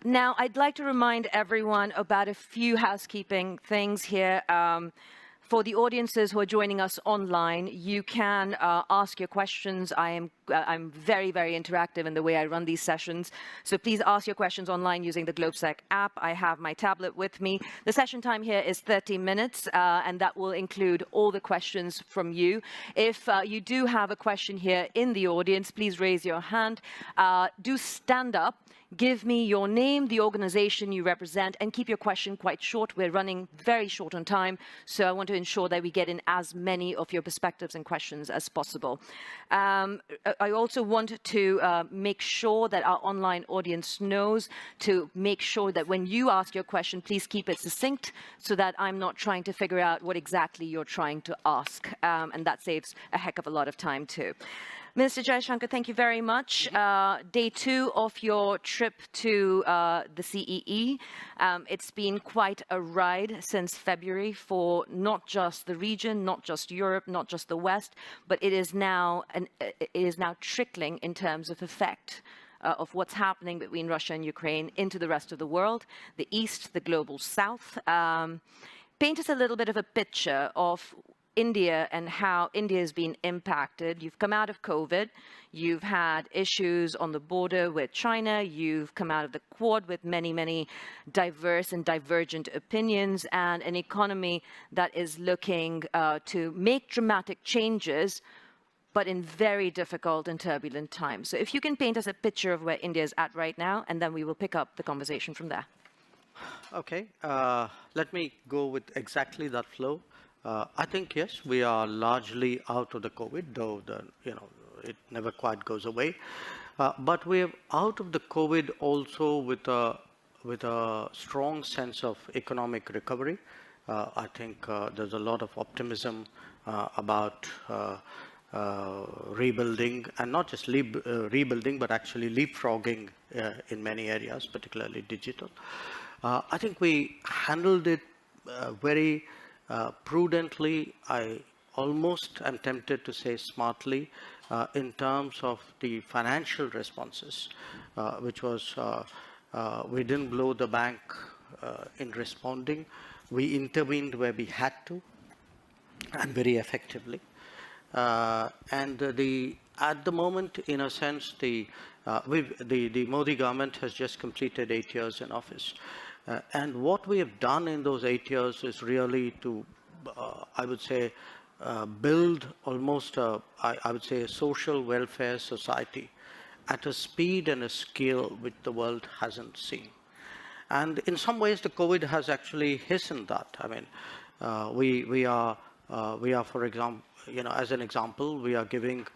Now, I'd like to remind everyone about a few housekeeping things here. For the audiences who are joining us online, you can ask your questions. I'm very, very interactive in the way I run these sessions. So please ask your questions online using the GLOBESEC app. I have my tablet with me. The session time here is 30 minutes, and that will include all the questions from you. If you do have a question here in the audience, please raise your hand. Do stand up. Give me your name, the organization you represent, and keep your question quite short. We're running very short on time, so I want to ensure that we get in as many of your perspectives and questions as possible. I also want to make sure that our online audience knows to make sure that when you ask your question, please keep it succinct so that I'm not trying to figure out what exactly you're trying to ask, and that saves a heck of a lot of time too. Minister JAISHANKAR, thank you very much. Day 2 of your trip to the CEE. It's been quite a ride since February for not just the region, not just Europe, not just the West, but it is now trickling in terms of effect of what's happening between Russia and Ukraine into the rest of the world, the East, the global South. Paint us a little bit of a picture of India and how India has been impacted. You've come out of COVID, you've had issues on the border with China, you've come out of the Quad with many, many diverse and divergent opinions, and an economy that is looking to make dramatic changes, but in very difficult and turbulent times. So if you can paint us a picture of where India is at right now, and then we will pick up the conversation from there. Okay, let me go with exactly that flow. I think, yes, we are largely out of the COVID, though it never quite goes away. But we are out of the COVID also with a strong sense of economic recovery. I think there's a lot of optimism about rebuilding, and not just rebuilding, but actually leapfrogging in many areas, particularly digital. I think we handled it very prudently. I almost am tempted to say smartly, in terms of the financial responses, which was we didn't blow the bank in responding. We intervened where we had to, and very effectively. And at the moment, in a sense, the Modi government has just completed 8 years in office. And what we have done in those 8 years is really to, I would say, build almost, I would say, a social welfare society at a speed and a scale which the world hasn't seen. And in some ways, the COVID has actually hastened that. I mean, we are, for example, as an example, we are giving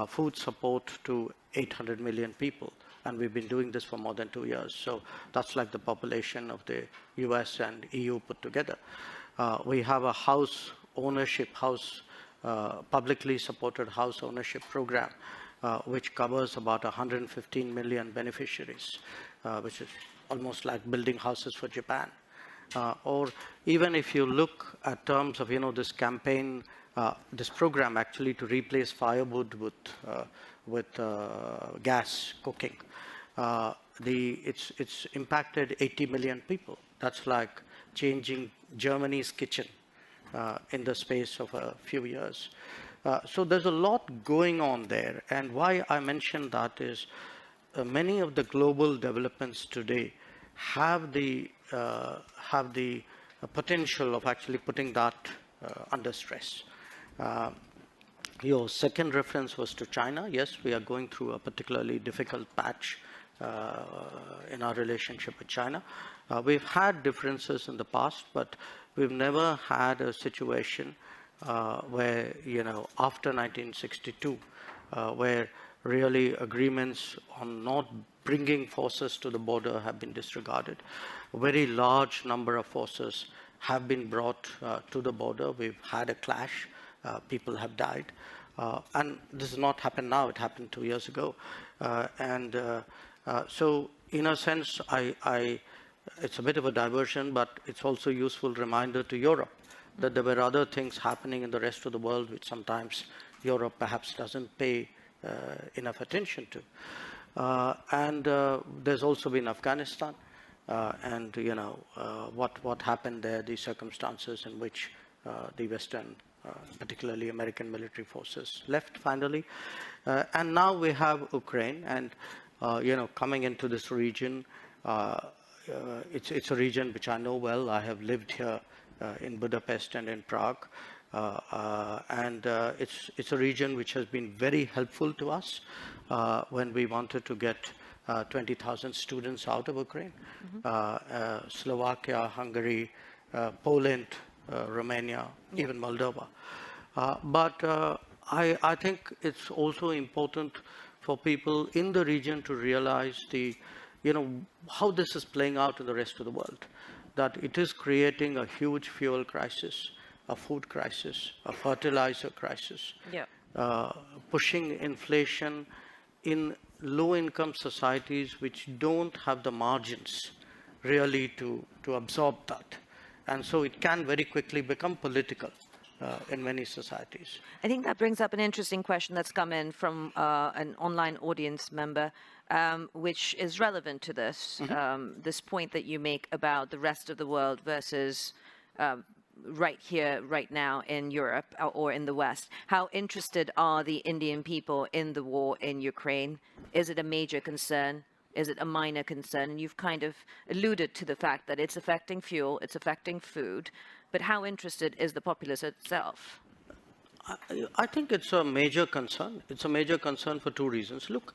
food support to 800 million people. And we've been doing this for more than 2 years. So that's like the population of the US and EU put together. We have a house ownership, publicly supported house ownership program, which covers about 115 million beneficiaries, which is almost like building houses for Japan. Or even if you look at terms of, this campaign, this program actually to replace firewood with gas cooking. It's impacted 80 million people. That's like changing Germany's kitchen in the space of a few years. So there's a lot going on there. And why I mention that is many of the global developments today have the potential of actually putting that under stress. Your second reference was to China. Yes, we are going through a particularly difficult patch in our relationship with China. We've had differences in the past, but we've never had a situation where, after 1962, where really agreements on not bringing forces to the border have been disregarded. A very large number of forces have been brought to the border. We've had a clash. People have died. And this has not happened now. It happened 2 years ago. So in a sense, it's a bit of a diversion, but it's also a useful reminder to Europe that there were other things happening in the rest of the world which sometimes Europe perhaps doesn't pay enough attention to. And there's also been Afghanistan, and what happened there, the circumstances in which the Western, particularly American military forces left finally. And now we have Ukraine, and coming into this region, it's a region which I know well. I have lived here in Budapest and in Prague. And it's a region which has been very helpful to us when we wanted to get 20,000 students out of Ukraine. Slovakia, Hungary, Poland, Romania, even Moldova. But I think it's also important for people in the region to realize how this is playing out in the rest of the world, that it is creating a huge fuel crisis, a food crisis, a fertilizer crisis, pushing inflation in low-income societies which don't have the margins really to absorb that. And so it can very quickly become political in many societies. I think that brings up an interesting question that's come in from an online audience member, which is relevant to this, this point that you make about the rest of the world versus right here, right now in Europe or in the West. How interested are the Indian people in the war in Ukraine? Is it a major concern? Is it a minor concern? And you've kind of alluded to the fact that it's affecting fuel, it's affecting food, but how interested is the populace itself? I think it's a major concern. It's a major concern for two reasons. Look,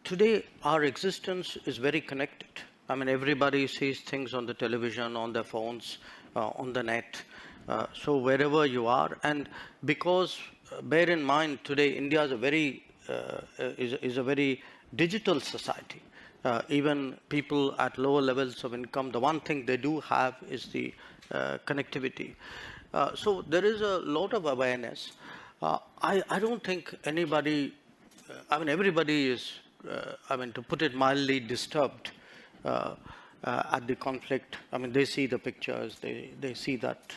today our existence is very connected. I mean, everybody sees things on the television, on their phones, on the net. So wherever you are, and because bear in mind today India is a very digital society. Even people at lower levels of income, the one thing they do have is the connectivity. So there is a lot of awareness. I don't think anybody, everybody is, to put it mildly, disturbed at the conflict. They see the pictures, they see that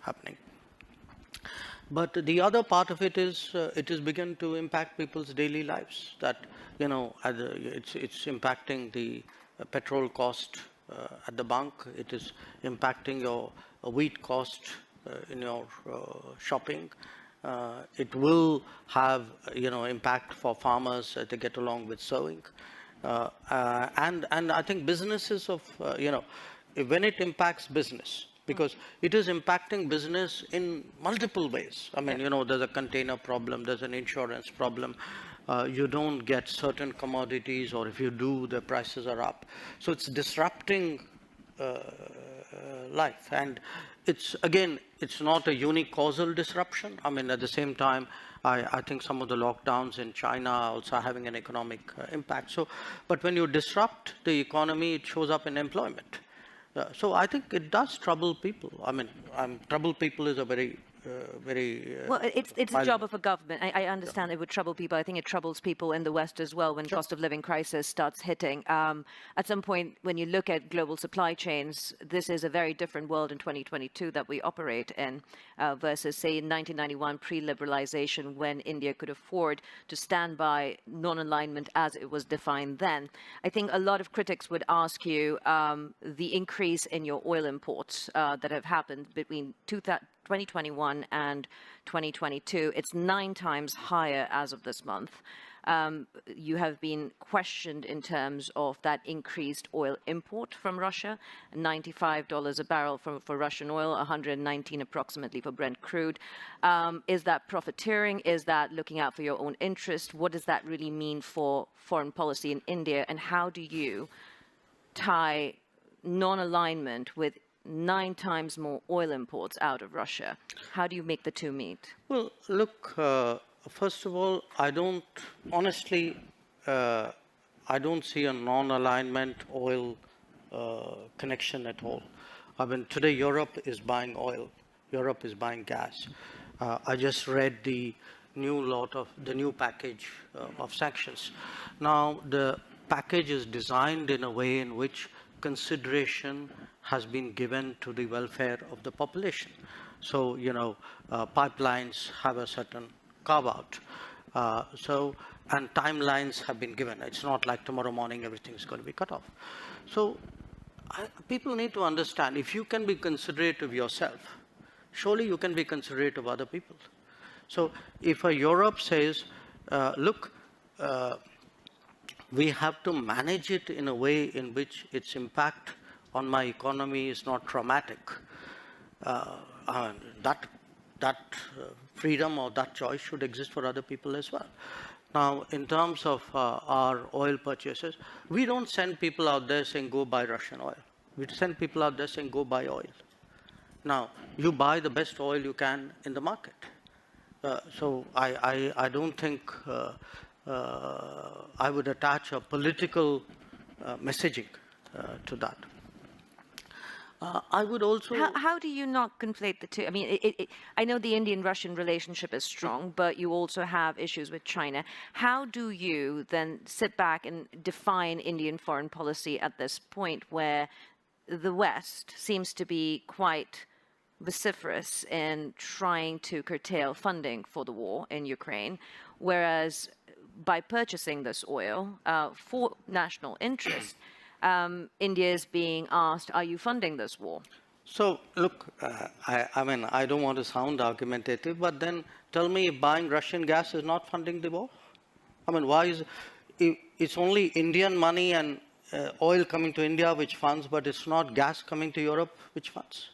happening. But the other part of it is begun to impact people's daily lives. That it's impacting the petrol cost at the bunk. It is impacting your wheat cost in your shopping. It will have impact for farmers to get along with sowing. And I think businesses when it impacts business, because it is impacting business in multiple ways. There's a container problem, there's an insurance problem. You don't get certain commodities, or if you do, the prices are up. So it's disrupting life. And it's not a unique causal disruption. At the same time, I think some of the lockdowns in China are also having an economic impact. But when you disrupt the economy, it shows up in employment. So I think it does trouble people. Trouble people is a very well, it's the job of a government. I understand it would trouble people. I think it troubles people in the West as well when cost of living crisis starts hitting. At some point, when you look at global supply chains, this is a very different world in 2022 that we operate in versus, say, in 1991, pre-liberalization, when India could afford to stand by non-alignment as it was defined then. I think a lot of critics would ask you the increase in your oil imports that have happened between 2021 and 2022, it's 9 times higher as of this month. You have been questioned in terms of that increased oil import from Russia, $95 a barrel for Russian oil, 119 approximately for Brent crude. Is that profiteering? Is that looking out for your own interest? What does that really mean for foreign policy in India? And how do you tie non-alignment with 9 times more oil imports out of Russia? How do you make the two meet? Well, look, first of all, I don't see a non-alignment oil connection at all. Today Europe is buying oil. Europe is buying gas. I just read the new package of sanctions. Now, the package is designed in a way in which consideration has been given to the welfare of the population. So, pipelines have a certain carve-out. And timelines have been given. It's not like tomorrow morning everything's going to be cut off. So people need to understand, if you can be considerate of yourself, surely you can be considerate of other people. So if Europe says, look, we have to manage it in a way in which its impact on my economy is not traumatic, that freedom or that choice should exist for other people as well. Now, in terms of our oil purchases, we don't send people out there saying, go buy Russian oil. We send people out there saying, go buy oil. Now, you buy the best oil you can in the market. So I don't think I would attach a political messaging to that. I would also... How do you not conflate the two? I mean, I know the Indian-Russian relationship is strong, but you also have issues with China. How do you then sit back and define Indian foreign policy at this point where the West seems to be quite vociferous in trying to curtail funding for the war in Ukraine, whereas by purchasing this oil for national interest, India is being asked, are you funding this war? So, look, I mean, I don't want to sound argumentative, but then tell me if buying Russian gas is not funding the war? I mean, why is it's only Indian money and oil coming to India which funds, but it's not gas coming to Europe which funds?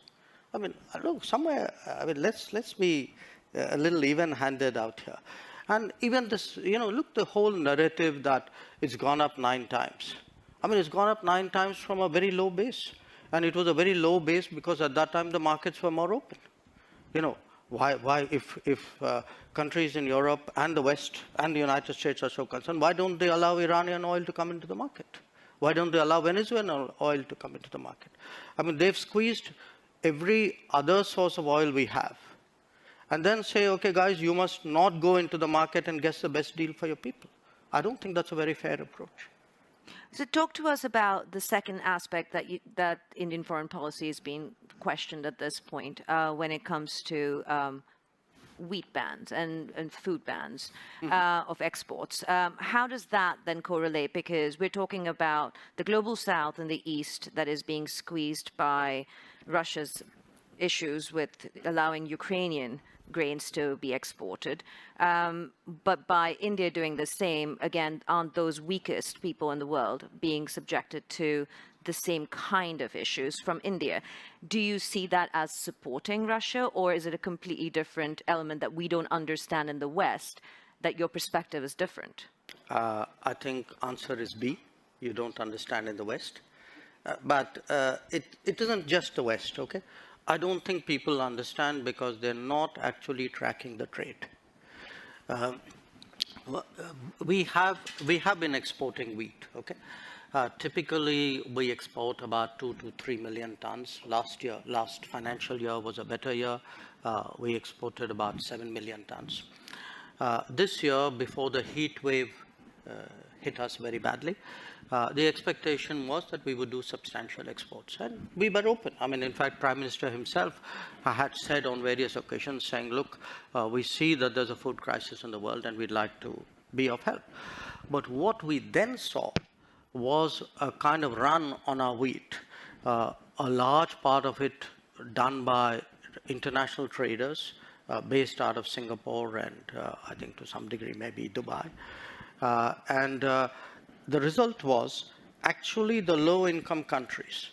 I mean, look, somewhere, I mean, let's be a little even-handed out here. And even this, look, the whole narrative that it's gone up 9 times. I mean, it's gone up 9 times from a very low base. And it was a very low base because at that time the markets were more open. Why if countries in Europe and the West and the United States are so concerned, why don't they allow Iranian oil to come into the market? Why don't they allow Venezuelan oil to come into the market? I mean, they've squeezed every other source of oil we have. And then say, okay, guys, you must not go into the market and guess the best deal for your people. I don't think that's a very fair approach. So talk to us about the second aspect that Indian foreign policy is being questioned at this point when it comes to wheat bans and food bans of exports. How does that then correlate? Because we're talking about the global south and the east that is being squeezed by Russia's issues with allowing Ukrainian grains to be exported. But by India doing the same, again, aren't those weakest people in the world being subjected to the same kind of issues from India? Do you see that as supporting Russia, or is it a completely different element that we don't understand in the West, that your perspective is different? I think answer is B. You don't understand in the West. But it isn't just the West, okay? I don't think people understand because they're not actually tracking the trade. We have been exporting wheat, okay? Typically, we export about 2 to 3 million tons. Last financial year was a better year. We exported about 7 million tons. This year, before the heat wave hit us very badly, the expectation was that we would do substantial exports, and we were open. I mean, in fact, Prime Minister himself had said on various occasions, saying, look, we see that there's a food crisis in the world and we'd like to be of help. But what we then saw was a kind of run on our wheat, a large part of it done by international traders based out of Singapore and I think to some degree maybe Dubai. The result was actually the low-income countries,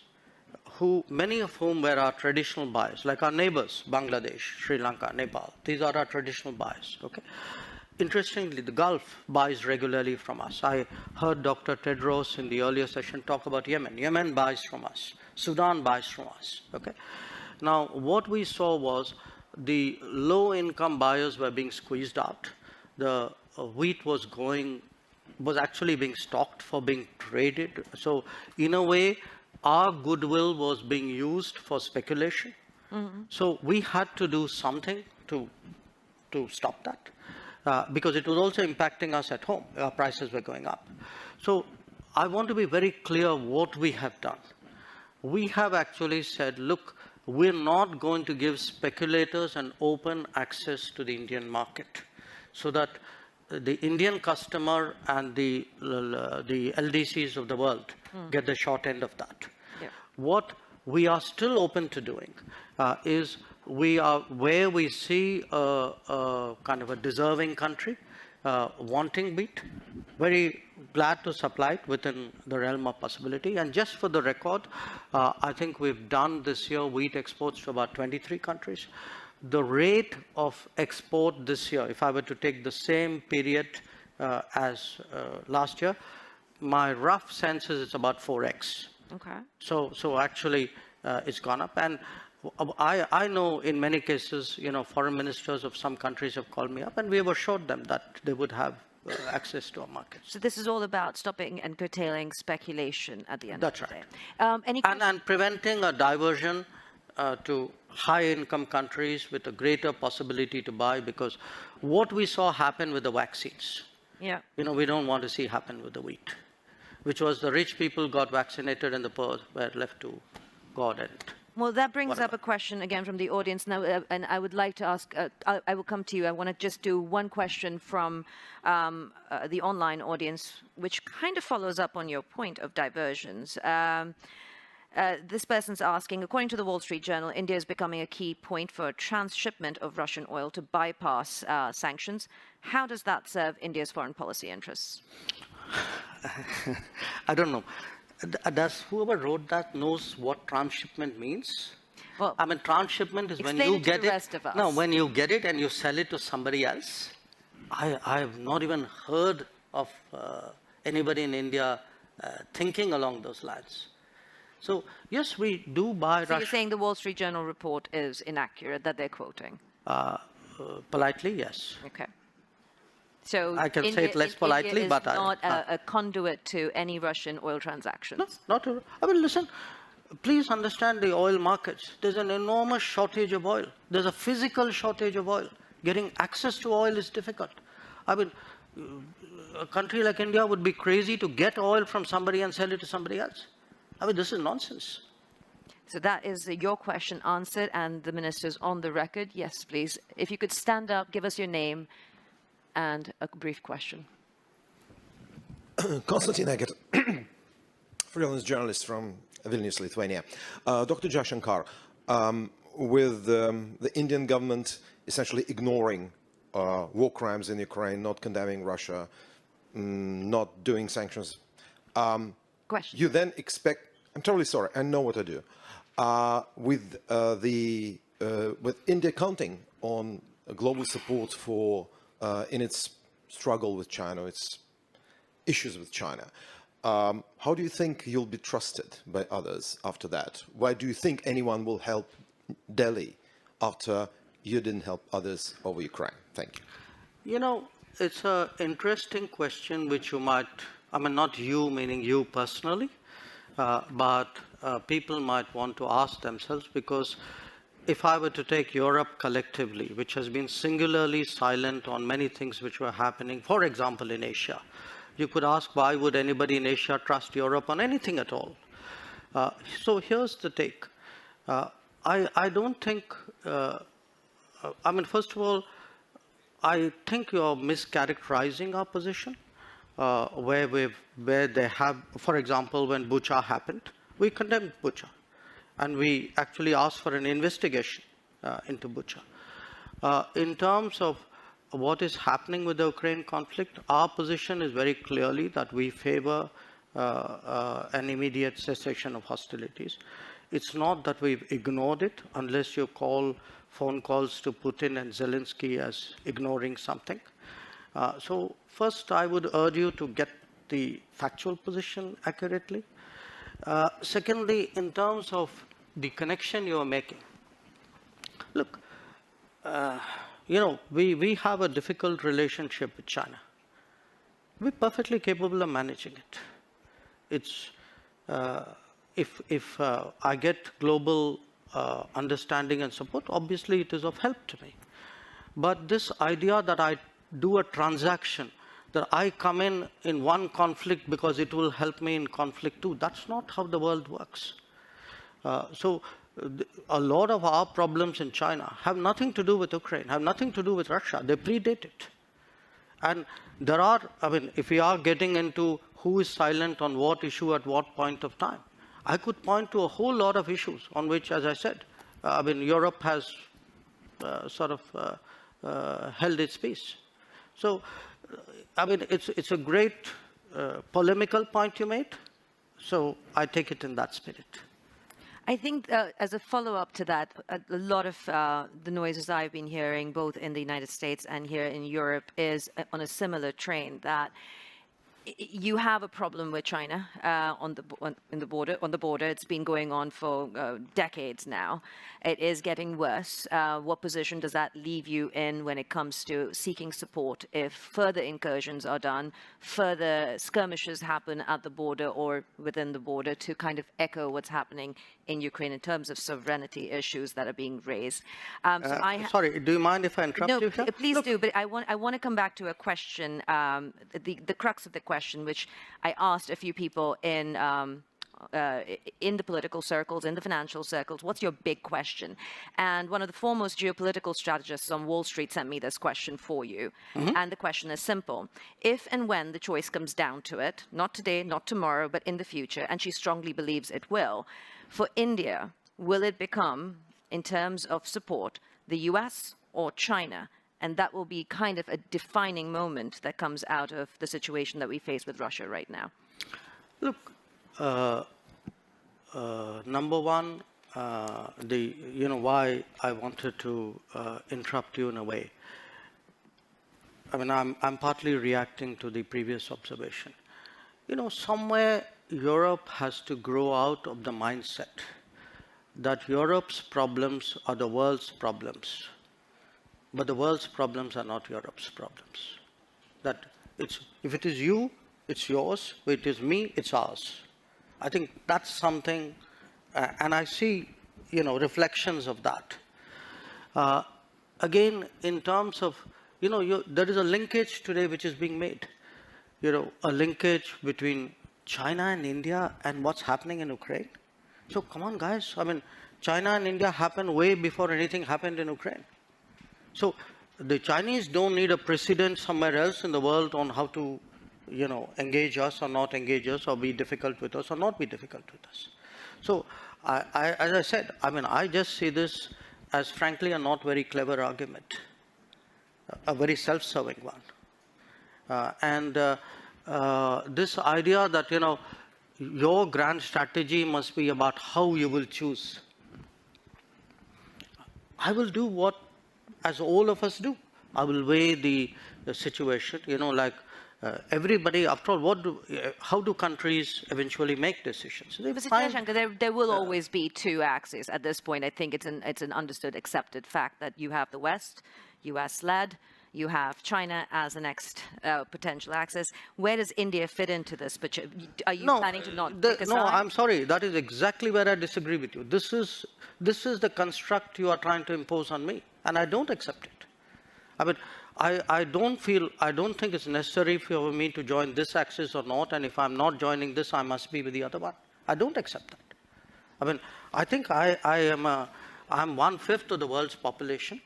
many of whom were our traditional buyers, like our neighbors, Bangladesh, Sri Lanka, Nepal. These are our traditional buyers, okay? Interestingly, the Gulf buys regularly from us. I heard Dr. Tedros in the earlier session talk about Yemen. Yemen buys from us. Sudan buys from us, okay? Now, what we saw was the low-income buyers were being squeezed out. The wheat was actually being stocked for being traded. So in a way, our goodwill was being used for speculation. Mm-hmm. So we had to do something to stop that because it was also impacting us at home. Our prices were going up. So I want to be very clear what we have done. We have actually said, look, we're not going to give speculators an open access to the Indian market so that the Indian customer and the LDCs of the world get the short end of that. Yeah. What we are still open to doing is where we see a kind of a deserving country wanting wheat, very glad to supply it within the realm of possibility. And just for the record, I think we've done this year wheat exports to about 23 countries. The rate of export this year, if I were to take the same period as last year, my rough sense is it's about 4x. Okay. So actually, it's gone up. And I know in many cases, foreign ministers of some countries have called me up, and we have assured them that they would have access to our markets. So this is all about stopping and curtailing speculation at the end That's of the right. day. And preventing a diversion to high-income countries with a greater possibility to buy, because what we saw happen with the vaccines, yeah. we don't want to see happen with the wheat, which was the rich people got vaccinated and the poor were left to God and Well, that brings whatever. up a question again from the audience now, and I would like to ask, I will come to you. I want to just do one question from the online audience, which kind of follows up on your point of diversions. This person's asking, according to the Wall Street Journal, India is becoming a key point for transshipment of Russian oil to bypass sanctions. How does that serve India's foreign policy interests? I don't know. Does whoever wrote that knows what transshipment means? Well, I mean, transshipment is when explain you it to get the it. rest of us. No, when you get it and you sell it to somebody else. I've not even heard of anybody in India thinking along those lines. So yes, we do buy So you're Russian. saying the Wall Street Journal report is inaccurate, that they're quoting? Politely, yes. Okay. So I can say it less politely, India is but not a conduit to any Russian oil transactions. No, not at all. I mean, listen, please understand the oil markets. There's an enormous shortage of oil. There's a physical shortage of oil. Getting access to oil is difficult. I mean, a country like India would be crazy to get oil from somebody and sell it to somebody else. I mean, this is nonsense. So that is your question answered, and the minister's on the record. Yes, please. If you could stand up, give us your name and a brief question. Konstantin Eggert, freelance journalist from Vilnius, Lithuania. Dr. JAISHANKAR, with the Indian government essentially ignoring war crimes in Ukraine, not condemning Russia, not doing sanctions, Question. you then expect, I'm totally sorry, I know what I do, with India counting on global support for in its struggle with China, its issues with China. How do you think you'll be trusted by others after that? Why do you think anyone will help Delhi after you didn't help others over Ukraine? Thank you. You know, it's an interesting question which you might, I mean, not you, meaning you personally, but people might want to ask themselves, because if I were to take Europe collectively, which has been singularly silent on many things which were happening, for example, in Asia, you could ask, why would anybody in Asia trust Europe on anything at all? So here's the take. I don't think, I mean, first of all, I think you're mischaracterizing our position, where they have, for example, when Bucha happened, we condemned Bucha. And we actually asked for an investigation into Bucha. In terms of what is happening with the Ukraine conflict, our position is very clearly that we favor an immediate cessation of hostilities. It's not that we've ignored it, unless you call phone calls to Putin and Zelensky as ignoring something. So first, I would urge you to get the factual position accurately. Secondly, in terms of the connection you are making, look, you know, we have a difficult relationship with China. We're perfectly capable of managing it. It's, if I get global understanding and support, obviously it is of help to me. But this idea that I do a transaction, that I come in one conflict because it will help me in conflict two, that's not how the world works. So a lot of our problems in China have nothing to do with Ukraine, have nothing to do with Russia. They predate it. And there are, I mean, if we are getting into who is silent on what issue at what point of time, I could point to a whole lot of issues on which, as I said, I mean, Europe has held its peace. So, I mean, it's a great polemical point you made. So I take it in that spirit. I think as a follow-up to that, a lot of the noises I've been hearing, both in the United States and here in Europe, is on a similar train, that you have a problem with China on the border. It's been going on for decades now. It is getting worse. What position does that leave you in when it comes to seeking support if further incursions are done, further skirmishes happen at the border or within the border, to kind of echo what's happening in Ukraine in terms of sovereignty issues that are being raised? Sorry, do you mind if I interrupt you here? No, please do. But I want to come back to a question, the crux of the question, which I asked a few people in the political circles, in the financial circles. What's your big question? And one of the foremost geopolitical strategists on Wall Street sent me this question for you. And the question is simple. If and when the choice comes down to it, not today, not tomorrow, but in the future, and she strongly believes it will, for India, will it become, in terms of support, the US or China? And that will be kind of a defining moment that comes out of the situation that we face with Russia right now. Look, number one, why I wanted to interrupt you in a way. I mean, I'm partly reacting to the previous observation. Somewhere Europe has to grow out of the mindset that Europe's problems are the world's problems, but the world's problems are not Europe's problems. That if it is you, it's yours. If it is me, it's ours. I think that's something, and I see, reflections of that. Again, in terms of, there is a linkage today which is being made. A linkage between China and India and what's happening in Ukraine. So come on, guys. I mean, China and India happened way before anything happened in Ukraine. So the Chinese don't need a precedent somewhere else in the world on how to, engage us or not engage us, or be difficult with us or not be difficult with us. So as I said, I mean, I just see this as frankly a not very clever argument, a very self-serving one. This idea that, your grand strategy must be about how you will choose. I will do what, as all of us do. I will weigh the situation, everybody, after all, how do countries eventually make decisions? JAISHANKAR, there will always be two axes at this point. I think it's an understood, accepted fact that you have the West, US-led, you have China as the next potential axis. Where does India fit into this? But are you planning to not take a side? No, I'm sorry. That is exactly where I disagree with you. This is the construct you are trying to impose on me, and I don't accept it. I mean, I don't think it's necessary for me to join this axis or not, and if I'm not joining this, I must be with the other one. I don't accept that. I mean, I think I'm 1/5 of the world's population.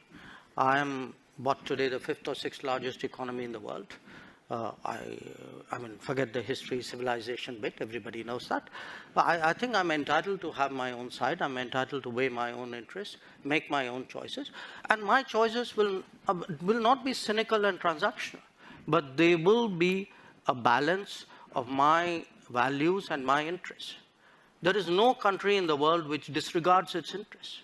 I am today the 5th or 6th largest economy in the world. I mean, forget the history, civilization bit, everybody knows that. But I think I'm entitled to have my own side. I'm entitled to weigh my own interests, make my own choices. And my choices will not be cynical and transactional, but they will be a balance of my values and my interests. There is no country in the world which disregards its interests.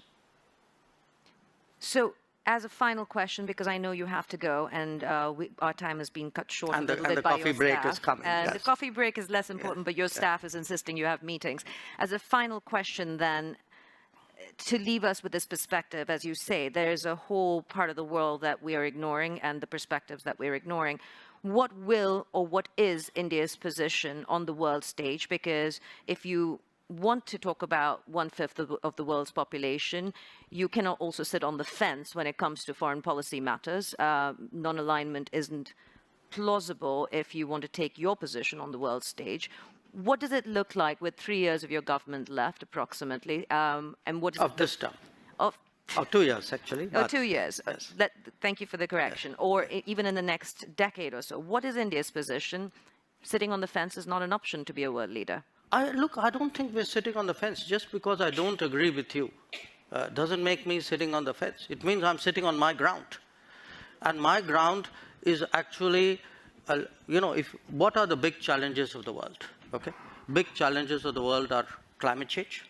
So, as a final question, because I know you have to go, and our time has been cut short a little bit by your staff. And the coffee break is coming. And yes. The coffee break is less important, but your staff is insisting you have meetings. As a final question, then, to leave us with this perspective, as you say, there is a whole part of the world that we are ignoring, and the perspectives that we're ignoring. What will or what is India's position on the world stage? Because if you want to talk about 1/5 of the world's population, you cannot also sit on the fence when it comes to foreign policy matters. Non-alignment isn't plausible if you want to take your position on the world stage. What does it look like with 3 years of your government left, approximately? And what is of this term? Oh, 2 years, actually. Oh, but 2 years. yes. Thank you for the correction. Or even in the next decade or so. What is India's position? Sitting on the fence is not an option to be a world leader. Look, I don't think we're sitting on the fence. Just because I don't agree with you doesn't make me sitting on the fence. It means I'm sitting on my ground. And my ground is actually, what are the big challenges of the world? Okay, big challenges of the world are climate change.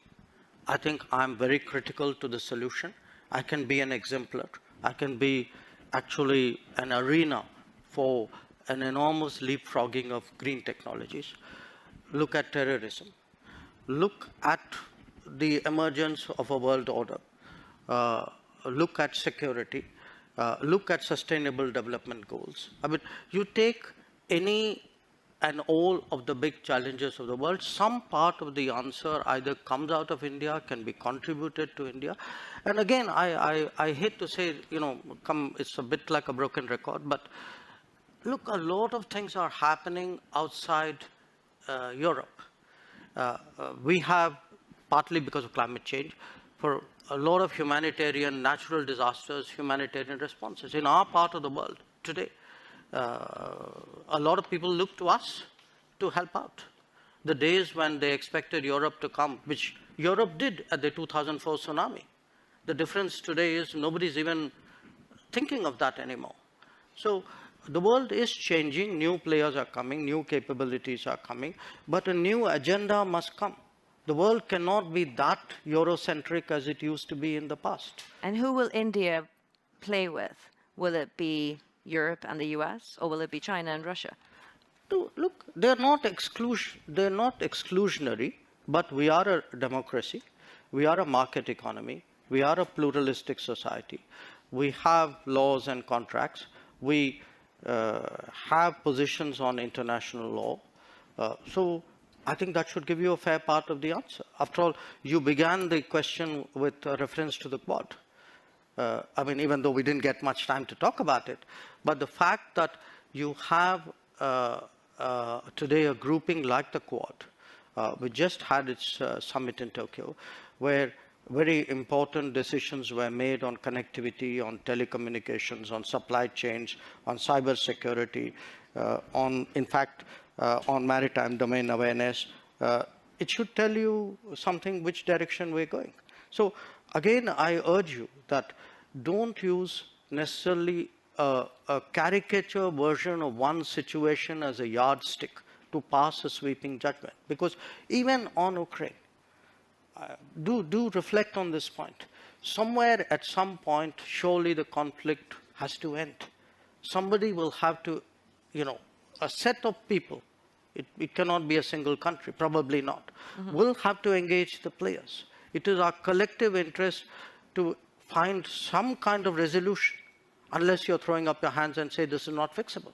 I think I'm very critical to the solution. I can be an exemplar. I can be actually an arena for an enormous leapfrogging of green technologies. Look at terrorism. Look at the emergence of a world order. Look at security. Look at sustainable development goals. I mean, you take any and all of the big challenges of the world, some part of the answer either comes out of India, can be contributed to India. And again, I hate to say, it's a bit like a broken record, but look, a lot of things are happening outside Europe. We have, partly because of climate change, for a lot of humanitarian, natural disasters, humanitarian responses. In our part of the world today, a lot of people look to us to help out. The days when they expected Europe to come, which Europe did at the 2004 tsunami. The difference today is nobody's even thinking of that anymore. So the world is changing, new players are coming, new capabilities are coming, but a new agenda must come. The world cannot be that Eurocentric as it used to be in the past. And who will India play with? Will it be Europe and the US, or will it be China and Russia? Look, they're not exclusionary, but we are a democracy. We are a market economy. We are a pluralistic society. We have laws and contracts. We have positions on international law. So I think that should give you a fair part of the answer. After all, you began the question with a reference to the Quad. Even though we didn't get much time to talk about it, but the fact that you have today a grouping like the Quad, we just had its summit in Tokyo, where very important decisions were made on connectivity, on telecommunications, on supply chains, on cybersecurity, on maritime domain awareness. It should tell you something which direction we're going. So again, I urge you that don't use necessarily a caricature version of one situation as a yardstick to pass a sweeping judgment. Because even on Ukraine, do reflect on this point. Somewhere at some point, surely the conflict has to end. Somebody will have to, a set of people, it cannot be a single country, probably not, will have to engage the players. It is our collective interest to find some kind of resolution, unless you're throwing up your hands and say this is not fixable.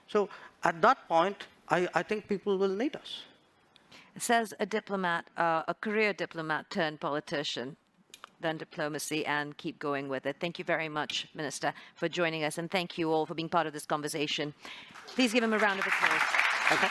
So at that point, I think people will need us. Says a diplomat, a career diplomat turned politician, then diplomacy, and keep going with it. Thank you very much, Minister, for joining us, and thank you all for being part of this conversation. Please give him a round of applause. Okay.